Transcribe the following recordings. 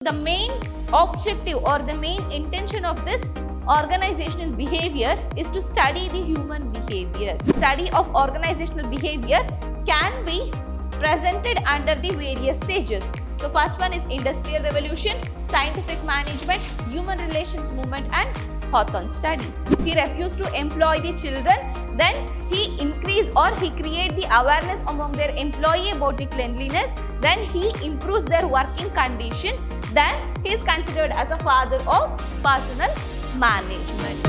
The main objective or the main intention of this organizational behavior is to study the human behavior. Study of organizational behavior can be presented under the various stages. So first one is Industrial Revolution, Scientific Management, Human Relations Movement and Hawthorne studies. He refused to employ the children, then he increased or he create the awareness among their employee about the cleanliness, then he improves their working condition, then he is considered as a father of personal management.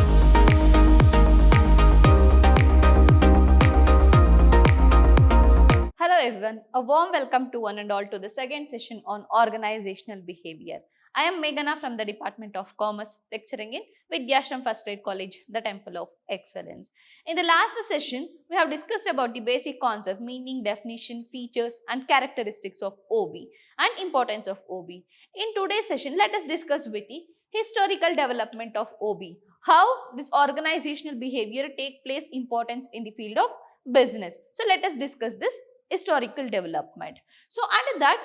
Hello everyone, a warm welcome to one and all to the second session on organizational behavior. I am Meghana from the Department of Commerce, lecturing in Vidhyaashram First Grade College, the Temple of Excellence. In the last session, we have discussed about the basic concept, meaning, definition, features and characteristics of OB and importance of OB. In today's session, let us discuss with the historical development of OB, how this organizational behavior take place importance in the field of business. So let us discuss this historical development. So under that,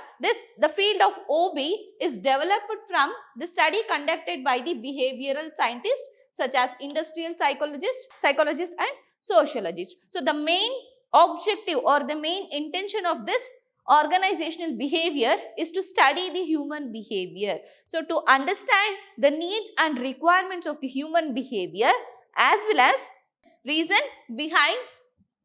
the field of OB is developed from the study conducted by the behavioral scientists such as industrial psychologists and sociologists. So the main objective or the main intention of this organizational behavior is to study the human behavior. So to understand the needs and requirements of the human behavior as well as reason behind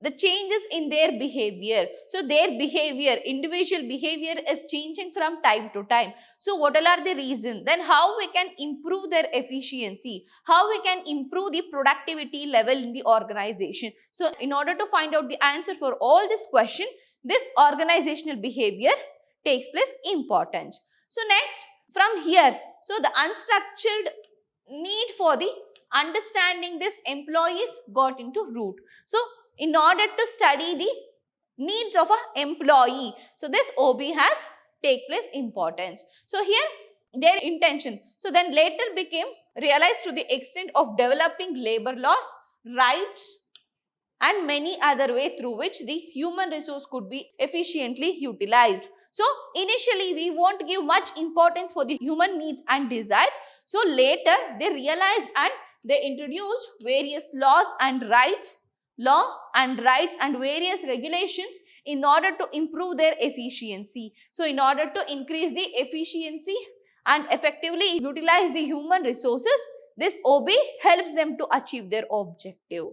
the changes in their behavior. So their behavior, individual behavior is changing from time to time. So what all are the reasons? Then how we can improve their efficiency? How we can improve the productivity level in the organization? So in order to find out the answer for all this question, this organizational behavior takes place importance. So next from here, so the unstructured need for the understanding this employees got into root. So in order to study the needs of an employee, so this OB has take place importance. So here their intention, so then later became realized to the extent of developing labor laws, rights and many other way through which the human resource could be efficiently utilized. So initially we won't give much importance for the human needs and desire. So later they realized and they introduced various laws and rights and various regulations in order to improve their efficiency. So in order to increase the efficiency and effectively utilize the human resources, this OB helps them to achieve their objective.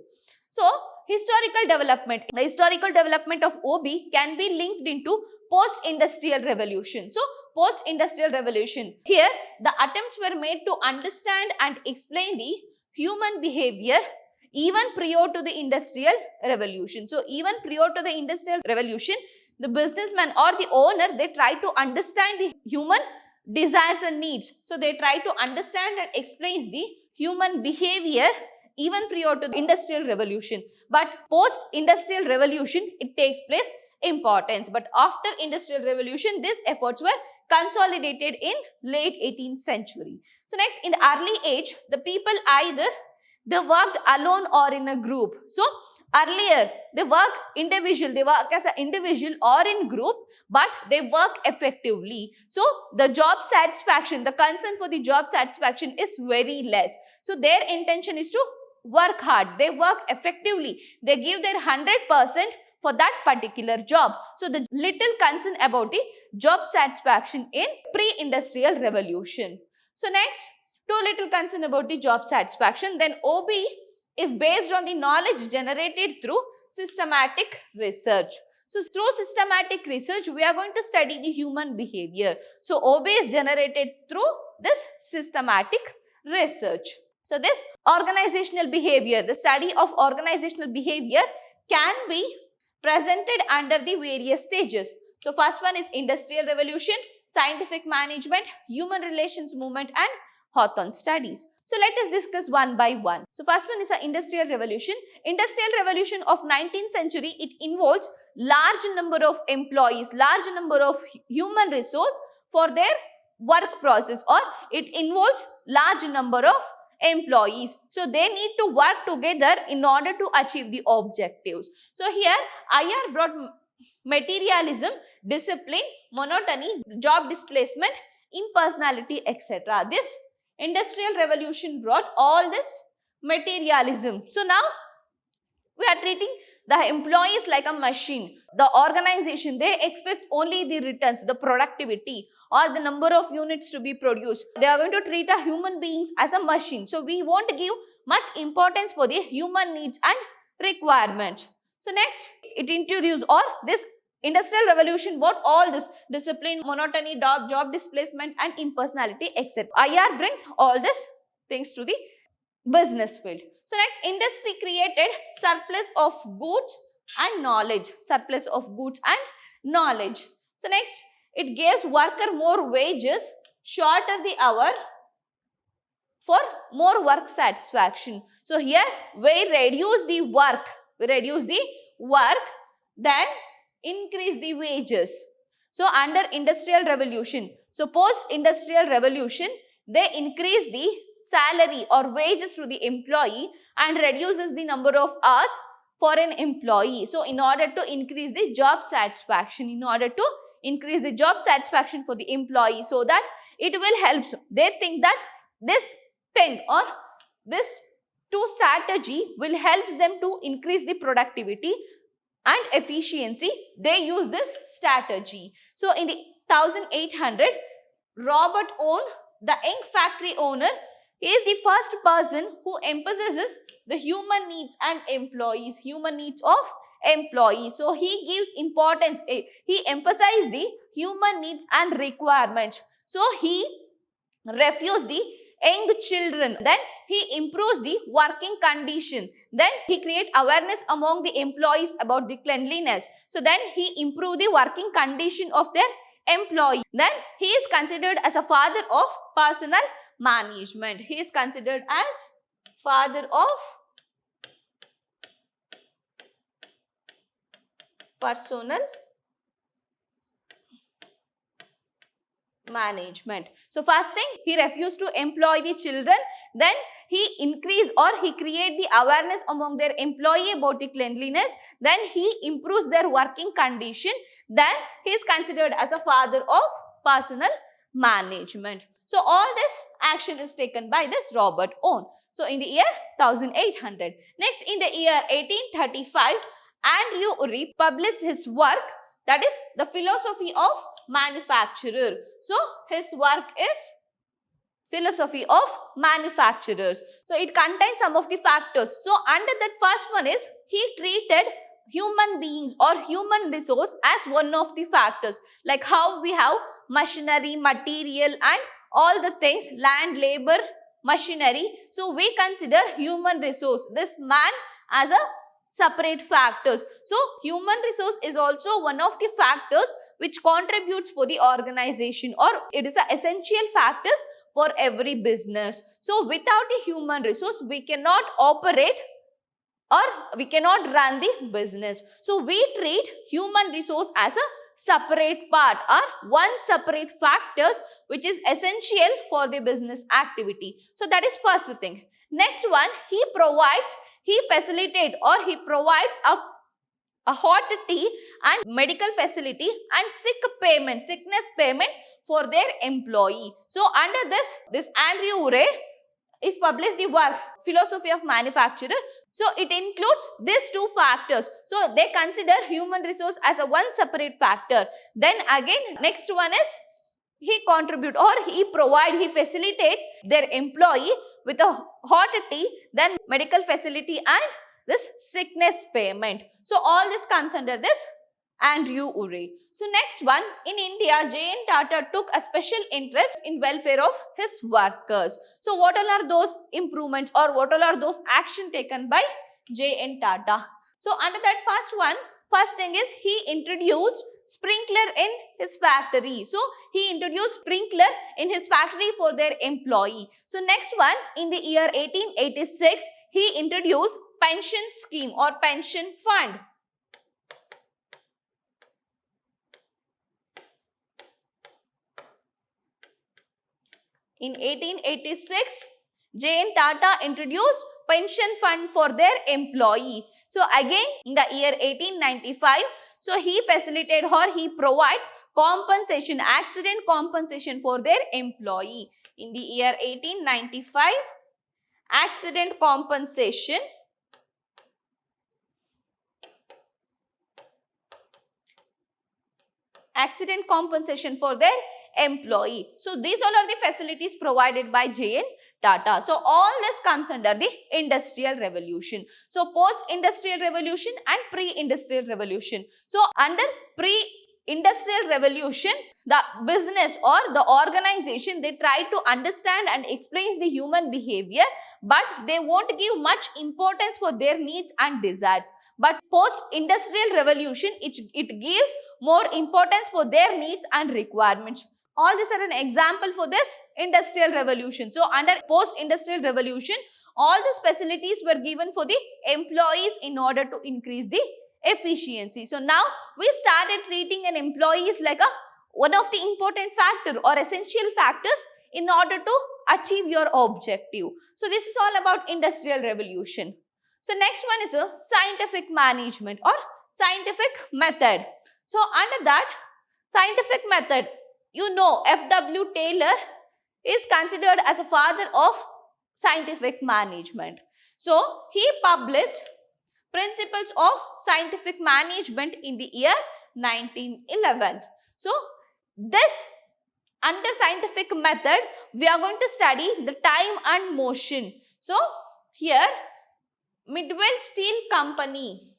So historical development. The historical development of OB can be linked into post-industrial revolution. So post-industrial revolution. Here the attempts were made to understand and explain the human behavior even prior to the industrial revolution. So even prior to the industrial revolution, the businessman or the owner, they try to understand the human desires and needs. So they try to understand and explain the human behavior even prior to the industrial revolution. But post industrial revolution, it takes place importance. But after industrial revolution, these efforts were consolidated in late 18th century. So next, in the early age, the people either they worked alone or in a group. So earlier they work as an individual or in group, but they work effectively. So the job satisfaction, the concern for the job satisfaction is very less. So their intention is to work hard. They work effectively. They give their 100% for that particular job. So the little concern about the job satisfaction in pre-industrial revolution. So next, too little concern about the job satisfaction. Then OB is based on the knowledge generated through systematic research. So through systematic research, we are going to study the human behavior. So OB is generated through this systematic research. So this organizational behavior, the study of organizational behavior can be presented under the various stages. So first one is Industrial Revolution, Scientific Management, Human Relations Movement and Hawthorne studies. So let us discuss one by one. So first one is the Industrial Revolution. Industrial Revolution of 19th century, it involves large number of employees, large number of human resource for their work process, or it involves large number of employees. So they need to work together in order to achieve the objectives. So here IR brought materialism, discipline, monotony, job displacement, impersonality, etc. This industrial revolution brought all this materialism. So now we are treating the employees like a machine. The organization, they expect only the returns, the productivity or the number of units to be produced. They are going to treat a human beings as a machine. So we won't give much importance for the human needs and requirements. So next, it introduced, or this industrial revolution, what all this discipline, monotony, job displacement and impersonality, etc. IR brings all these things to the business field. So next, industry created surplus of goods and knowledge. Surplus of goods and knowledge. So next, it gives worker more wages, shorter the hour for more work satisfaction. So here we reduce the work, then increase the wages. So under industrial revolution, so post industrial revolution, they increase the salary or wages to the employee and reduces the number of hours for an employee. So in order to increase the job satisfaction, for the employee, so that it will help. They think that this thing or this two strategy will help them to increase the productivity and efficiency. They use this strategy. So in the 1800, Robert Owen, the young factory owner, is the first person who emphasizes the human needs and employees, So he gives importance, he emphasizes the human needs and requirements. So he refused the young children. Then he improves the working condition. Then he creates awareness among the employees about the cleanliness. So then he improved the working condition of their employee. Then he is considered as a father of personal management. He is considered as father of personal management. So first thing, he refused to employ the children. Then he increased or he create the awareness among their employee about the cleanliness. Then he improves their working condition. Then he is considered as a father of personal management. So all this action is taken by this Robert Owen. So in the year 1800. Next, in the year 1835, Andrew Urey published his work, that is the philosophy of manufacturer. So his work is philosophy of manufacturers. So it contains some of the factors. So under that first one is, he treated human beings or human resource as one of the factors, like how we have machinery, material and all the things, land, labor, machinery. So we consider human resource, this man, as a separate factors. So human resource is also one of the factors which contributes for the organization, or it is an essential factors for every business. So without a human resource, we cannot operate or we cannot run the business. So we treat human resource as a separate part or one separate factors which is essential for the business activity. So that is first thing. Next one, he facilitates or he provides a hot tea and medical facility and sickness payment for their employee. So under this Andrew Urey is published the work philosophy of manufacturer. So it includes these two factors. So they consider human resource as a one separate factor. Then again, next one is he facilitates their employee with a hot tea, then medical facility and this sickness payment. So all this comes under this Andrew Urey. So next one, in India, J.N. Tata took a special interest in welfare of his workers. So what all are those improvements or what all are those action taken by J.N. Tata? So under that first thing is he introduced sprinkler in his factory. So he introduced sprinkler in his factory for their employee. So next one, in the year 1886, he introduced pension scheme or pension fund. In 1886, J.N. Tata introduced pension fund for their employee. So again, in the year 1895, so he facilitated or he provides compensation, accident compensation for their employee. In the year 1895, accident compensation for their employee. So these all are the facilities provided by J and Tata. So all this comes under the industrial revolution. So post-industrial revolution and pre-industrial revolution. So under pre-industrial revolution, the business or the organization, they try to understand and explain the human behavior, but they won't give much importance for their needs and desires. But post-industrial revolution, it gives more importance for their needs and requirements. All these are an example for this industrial revolution. So under post-industrial revolution, all these facilities were given for the employees in order to increase the efficiency. So now we started treating an employee as like one of the important factor or essential factors in order to achieve your objective. So this is all about industrial revolution. So next one is a scientific management or scientific method. So under that scientific method, you know, F.W. Taylor is considered as a father of scientific management. So he published Principles of Scientific Management in the year 1911. So this under scientific method, we are going to study the time and motion. So here Midwell Steel Company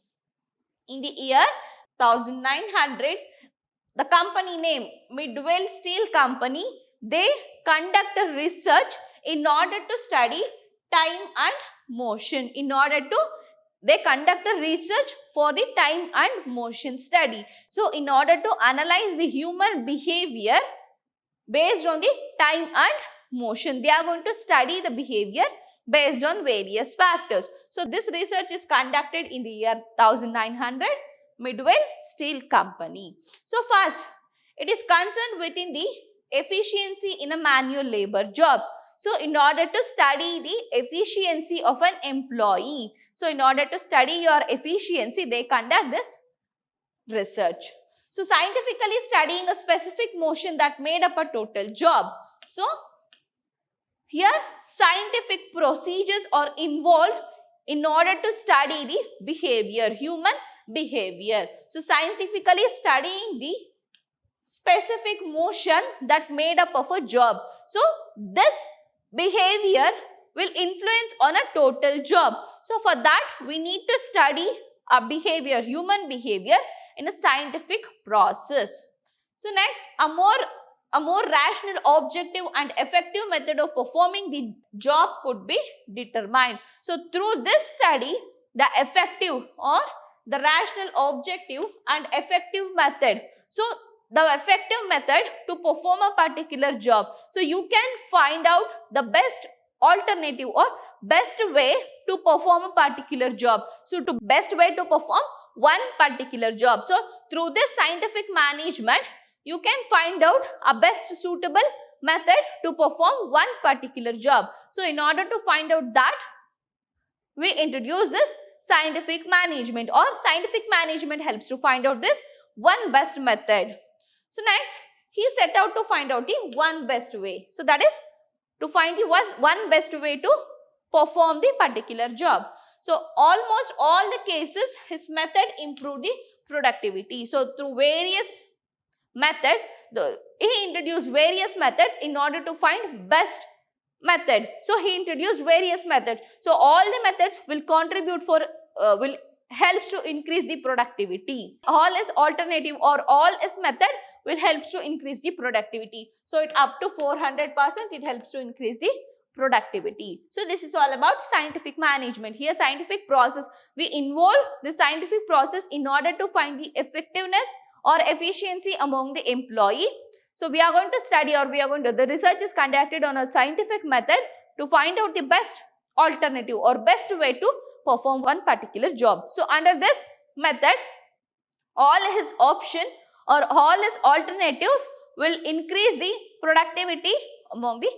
in the year 1900, the company name Midwell Steel Company, they conduct a research in order to study time and motion. They conduct a research for the time and motion study. So in order to analyze the human behavior based on the time and motion, they are going to study the behavior based on various factors. So this research is conducted in the year 1900, Midwell Steel Company. So first, it is concerned within the efficiency in a manual labor jobs. So in order to study the efficiency of an employee, so in order to study your efficiency, they conduct this research. So scientifically studying a specific motion that made up a total job. So here scientific procedures are involved in order to study the behavior, human behavior. So scientifically studying the specific motion that made up of a job. So this behavior will influence on a total job. So for that we need to study a behavior, human behavior in a scientific process. So next, a more rational, objective and effective method of performing the job could be determined. So through this study, the effective or the rational, objective and effective method. So the effective method to perform a particular job. So you can find out the best alternative or best way to perform a particular job. So to best way to perform one particular job. So through this scientific management, you can find out a best suitable method to perform one particular job. So in order to find out that, we introduce this scientific management, or scientific management helps to find out this one best method. So next, he set out to find out the one best way. So that is to find the one best way to perform the particular job. So almost all the cases, his method improved the productivity. So through various methods, he introduced various methods in order to find best method. So he introduced various methods. So all the methods will contribute for will helps to increase the productivity. All is alternative or all is method will helps to increase the productivity. So it up to 400% it helps to increase the productivity. So this is all about scientific management. Here scientific process, we involve the scientific process in order to find the effectiveness or efficiency among the employee. So we are going to study, or the research is conducted on a scientific method to find out the best alternative or best way to perform one particular job. So under this method, all his option or all his alternatives will increase the productivity among the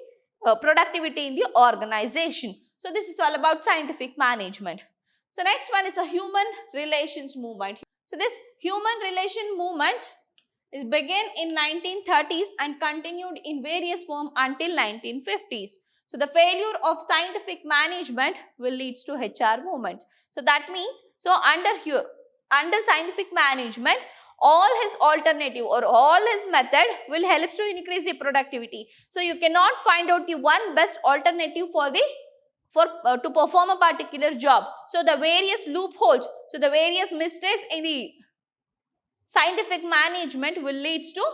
productivity in the organization. So this is all about scientific management. So next one is a human relations movement. So this human relation movement It began in 1930s and continued in various forms until 1950s. So the failure of scientific management will lead to HR movement. So that means, so under scientific management, all his alternative or all his method will help to increase the productivity. So you cannot find out the one best alternative for the to perform a particular job. So the various loopholes, so the various mistakes in the scientific management will lead to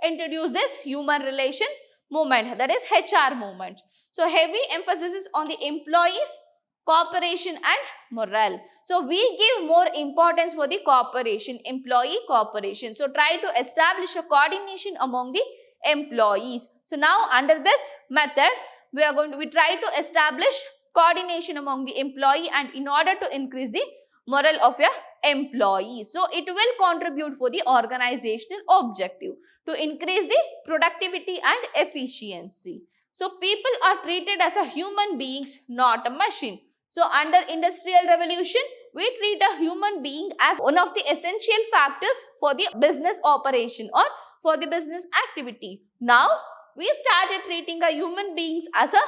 introduce this human relation movement, that is HR movement. So heavy emphasis is on the employees, cooperation and morale. So we give more importance for the cooperation, employee cooperation. So try to establish a coordination among the employees. So now under this method, we try to establish coordination among the employee, and in order to increase the morale of your employees. So it will contribute for the organizational objective to increase the productivity and efficiency. So people are treated as a human beings, not a machine. So under industrial revolution, we treat a human being as one of the essential factors for the business operation or for the business activity. Now we started treating a human beings as a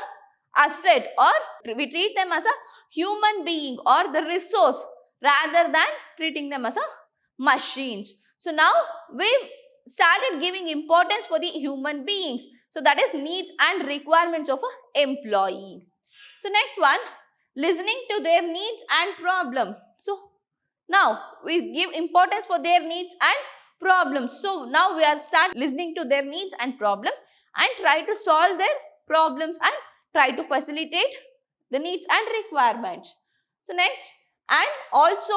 asset, or we treat them as a human being or the resource rather than treating them as a machines. So now we started giving importance for the human beings. So that is needs and requirements of an employee. So next one, listening to their needs and problem. So now we give importance for their needs and problems. So now we are start listening to their needs and problems and try to solve their problems and try to facilitate the needs and requirements. So next, and also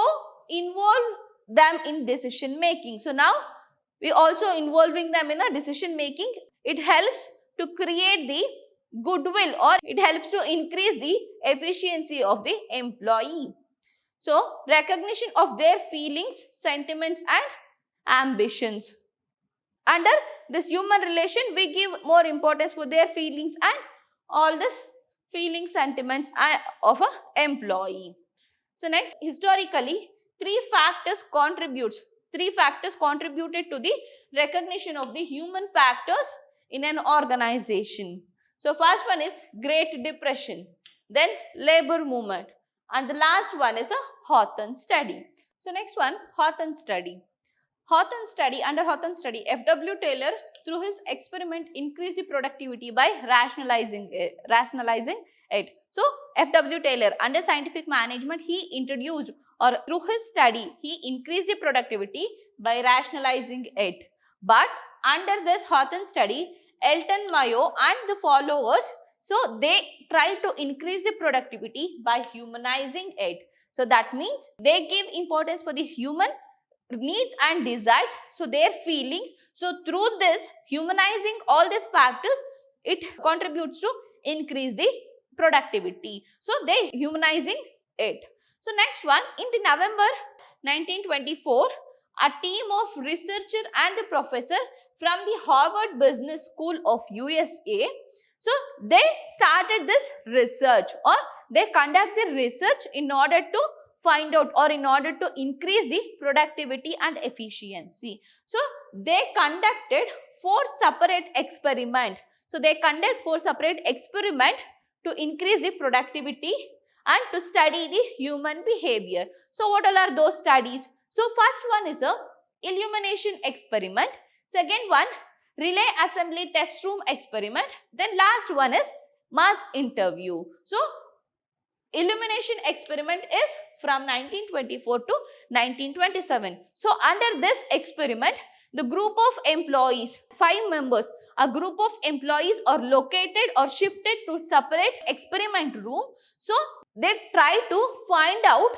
involve them in decision making. So now we also involving them in a decision making. It helps to create the goodwill, or it helps to increase the efficiency of the employee. So recognition of their feelings, sentiments and ambitions. Under this human relation, we give more importance for their feelings and all this feelings, sentiments of an employee. So next, historically, three factors contributed to the recognition of the human factors in an organization. So first one is Great Depression, then labor movement, and the last one is a Hawthorne study. So next one, Hawthorne study. Under Hawthorne study, F.W. Taylor through his experiment increased the productivity by rationalizing it. So F.W. Taylor under scientific management, he introduced, or through his study, he increased the productivity by rationalizing it. But under this Hawthorne study, Elton Mayo and the followers, so they try to increase the productivity by humanizing it. So that means they give importance for the human needs and desires, so their feelings. So through this humanizing all these factors, it contributes to increase the productivity. So they humanizing it. So next one, in the November 1924, a team of researcher and the professor from the Harvard Business School of USA, so they started this research, or they conduct the research in order to find out, or in order to increase the productivity and efficiency. So they conducted 4 separate experiments. So they conduct 4 separate experiments to increase the productivity and to study the human behavior. So what all are those studies? So first one is a illumination experiment. Second one, relay assembly test room experiment. Then last one is mass interview. So illumination experiment is from 1924 to 1927. So under this experiment, the group of employees, 5 members, a group of employees are located or shifted to separate experiment room. So they try to find out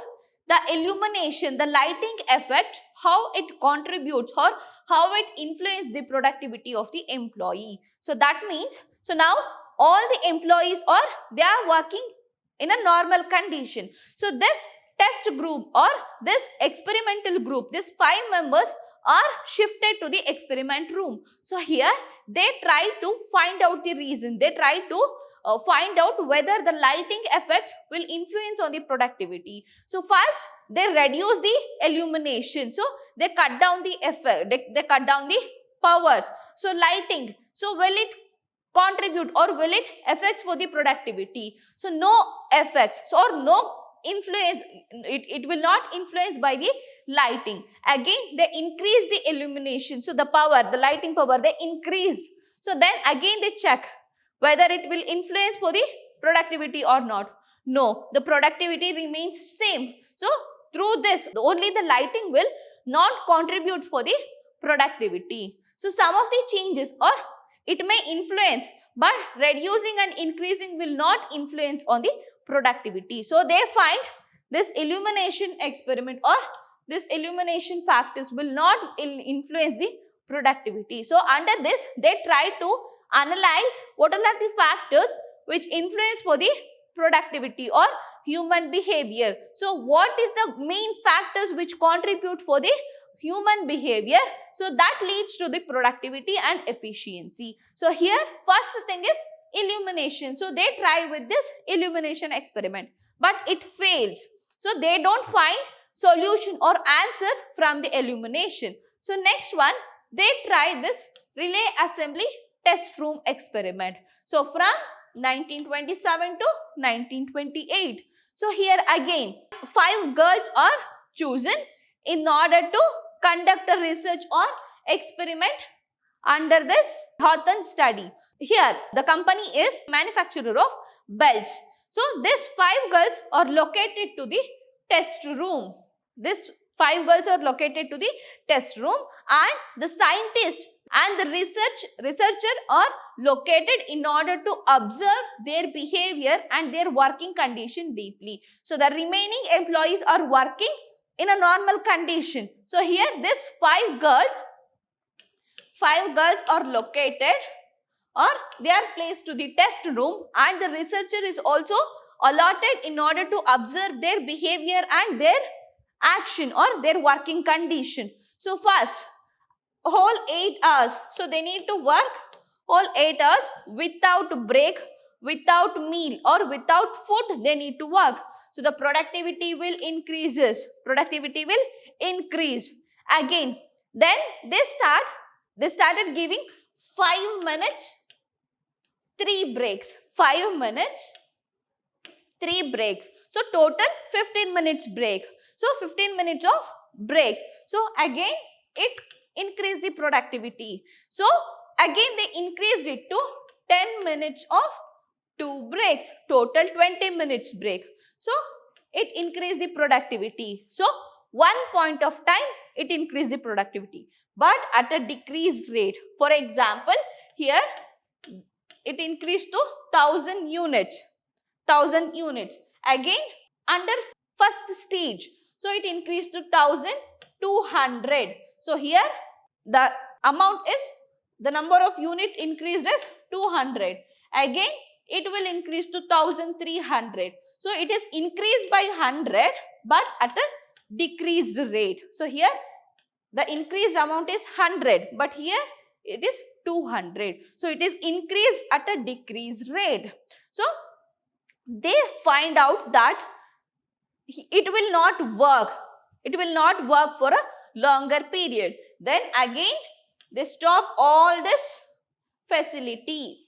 the illumination, the lighting effect, how it contributes or how it influences the productivity of the employee. So that means, so now all the employees they are working in a normal condition. So this test group or this experimental group, these 5 members are shifted to the experiment room. So here they try to find out the reason. They try to find out whether the lighting effects will influence on the productivity. So first they reduce the illumination. So they cut down the effect. They cut down the powers. So lighting, so will it contribute or will it affects for the productivity? So no effects or no influence, it will not influence by the lighting. Again they increase the illumination, so the power, the lighting power they increase. So then again they check whether it will influence for the productivity or not. No, the productivity remains same. So through this only the lighting will not contribute for the productivity. So some of the changes or it may influence, but reducing and increasing will not influence on the productivity. So they find this illumination experiment or this illumination factors will not influence the productivity. So under this they try to analyze what are the factors which influence for the productivity or human behavior. So what is the main factors which contribute for the human behavior? So that leads to the productivity and efficiency. So here first thing is illumination. So they try with this illumination experiment, but it fails. So they don't find solution or answer from the illumination. So next one, they try this relay assembly test room experiment. So from 1927 to 1928. So here again 5 girls are chosen in order to conduct a research or experiment under this Hawthorne study. Here the company is manufacturer of belts. So these 5 girls are located to the test room. These 5 girls are located to the test room and the scientist and the researcher are located in order to observe their behavior and their working condition deeply. So the remaining employees are working in a normal condition. So here these 5 girls are located or they are placed to the test room and the researcher is also allotted in order to observe their behavior and their action or their working condition. So first whole 8 hours. So they need to work whole 8 hours without break, without meal or without food they need to work. So the productivity will increases. Productivity will increase. Again, then they started giving 5 minutes, 3 breaks. 5 minutes, 3 breaks. So total 15 minutes break. So 15 minutes of break. So again it increase the productivity. So again they increased it to 10 minutes of 2 breaks, total 20 minutes break. So it increased the productivity. So one point of time it increased the productivity, but at a decreased rate. For example, here it increased to 1000 units. 1000 units. Again under first stage, so it increased to 1200. So here the amount is, the number of unit increased as 200. Again it will increase to 1300. So it is increased by 100 but at a decreased rate. So here the increased amount is 100 but here it is 200. So it is increased at a decreased rate. So they find out that it will not work. It will not work for a longer period. Then again they stop all this facility.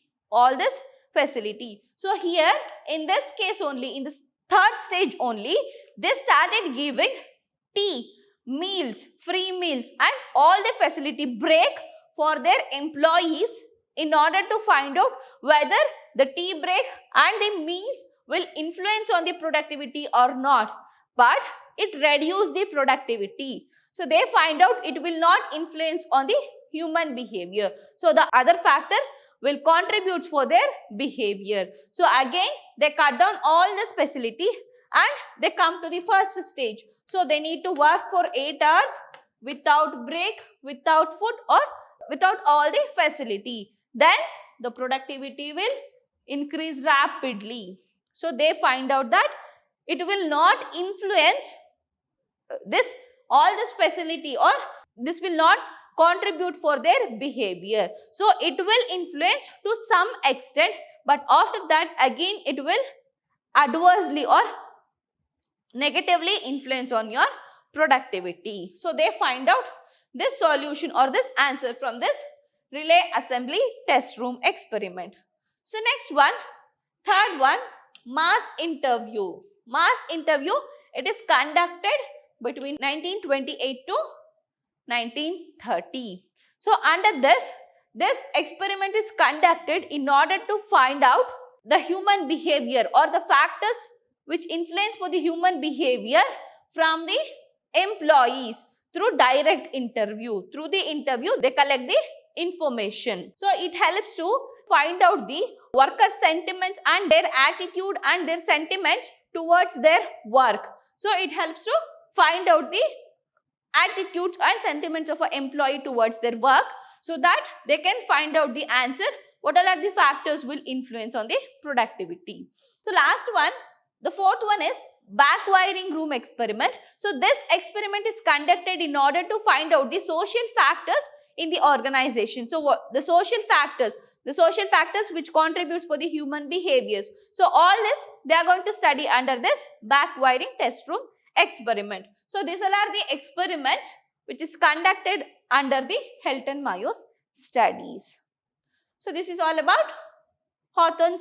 So here in this case only, in this third stage only, they started giving tea, meals, free meals and all the facility break for their employees in order to find out whether the tea break and the meals will influence on the productivity or not. But it reduced the productivity. So they find out it will not influence on the human behavior. So the other factor will contribute for their behavior. So again they cut down all this facility and they come to the first stage. So they need to work for 8 hours without break, without food or without all the facility. Then the productivity will increase rapidly. So they find out that it will not influence all this facility or this will not contribute for their behavior. So it will influence to some extent, but after that again it will adversely or negatively influence on your productivity. So they find out this solution or this answer from this relay assembly test room experiment. So next one, third one, mass interview. Mass interview, it is conducted between 1928 to 1930. So under this experiment is conducted in order to find out the human behavior or the factors which influence for the human behavior from the employees through direct interview. Through the interview, they collect the information. So it helps to find out the worker sentiments and their attitude and their sentiments towards their work. So it helps to find out the attitudes and sentiments of an employee towards their work, so that they can find out the answer, what all are the factors will influence on the productivity. So last one, the fourth one is backwiring room experiment. So this experiment is conducted in order to find out the social factors in the organization. So what the social factors which contributes for the human behaviors. So all this they are going to study under this backwiring test room experiment. So these all are the experiments which is conducted under the Health and Myos studies. So this is all about Hawthorne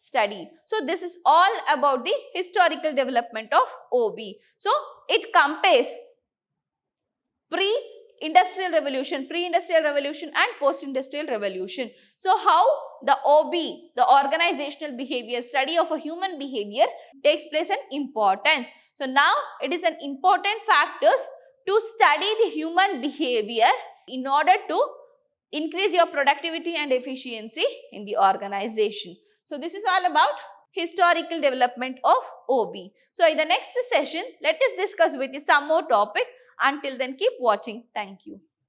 study. So this is all about the historical development of OB. So it compares pre-industrial revolution and post-industrial revolution. So how the OB, the organizational behavior, study of a human behavior takes place and importance. So now it is an important factors to study the human behavior in order to increase your productivity and efficiency in the organization. So this is all about historical development of OB. So in the next session, let us discuss with you some more topic. Until then, keep watching. Thank you.